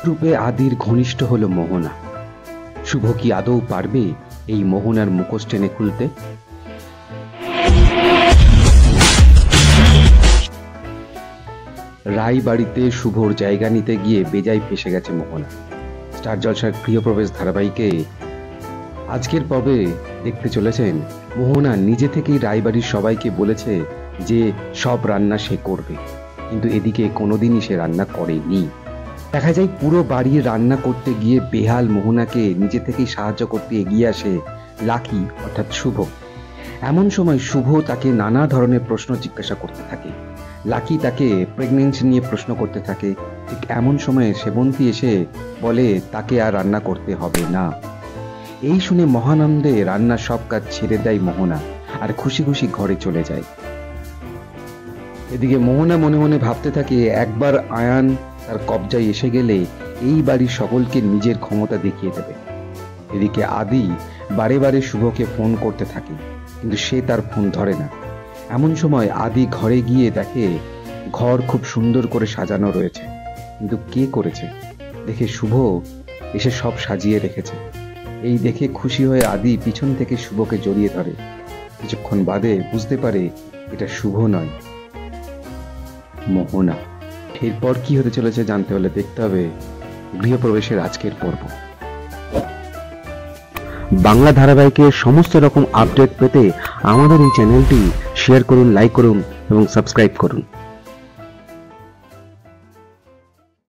রূপে আদির ঘনিষ্ঠ হলো মোহনা। শুভ কি আদৌ পারবে এই মোহনার মুখোশ টেনে খুলতে? রায়বাড়িতে শুভর জায়গা নিতে গিয়ে বেজায় ফেসে গেছে মোহনা। স্টার জলসার গৃহপ্রবেশ ধারাবাহিকে আজকের পর্বে দেখতে চলেছেন মোহনা নিজে থেকেই রায়বাড়ির সবাইকে বলেছে যে সব রান্না সে করবে, কিন্তু এদিকে কোনোদিনই সে রান্না করেনি। দেখা যায় পুরো বাড়ি রান্না করতে গিয়ে বেহাল মোহনাকে নিজে থেকেই সাহায্য করতে এগিয়ে আসে লাকি অর্থাৎ শুভ। এমন সময় শুভ তাকে নানা ধরনের প্রশ্ন জিজ্ঞাসা করতে থাকে। লাকি তাকে প্রেগনেন্সি নিয়ে প্রশ্ন করতে থাকে। ঠিক এমন সময় সেবন্তী এসে বলে তাকে আর রান্না করতে হবে না। এই শুনে মহানন্দে রান্নার সব কাজ ছেড়ে দেয় মোহনা আর খুশি খুশি ঘরে চলে যায়। এদিকে মোহনা মনে মনে ভাবতে থাকে একবার আয়ান তার কবজায় এসে গেলে এই বাড়ির সকলকে নিজের ক্ষমতা দেখিয়ে দেবে। এদিকে আদি বারে বারে শুভকে ফোন করতে থাকে, কিন্তু সে তার ফোন ধরে না। এমন সময় আদি ঘরে গিয়ে দেখে ঘর খুব সুন্দর করে সাজানো রয়েছে, কিন্তু কে করেছে দেখে শুভ এসে সব সাজিয়ে রেখেছে। এই দেখে খুশি হয়ে আদি পিছন থেকে শুভকে জড়িয়ে ধরে। কিছুক্ষণ বাদে বুঝতে পারে এটা শুভ নয়, মোহনা। এরপর কি হতে চলেছে জানতে হলে দেখতে হবে গৃহপ্রবেশের আজকের পর্ব। বাংলা ধারাবাহিকের সমস্ত রকম আপডেট পেতে আমাদের এই চ্যানেলটি শেয়ার করুন, লাইক করুন এবং সাবস্ক্রাইব করুন।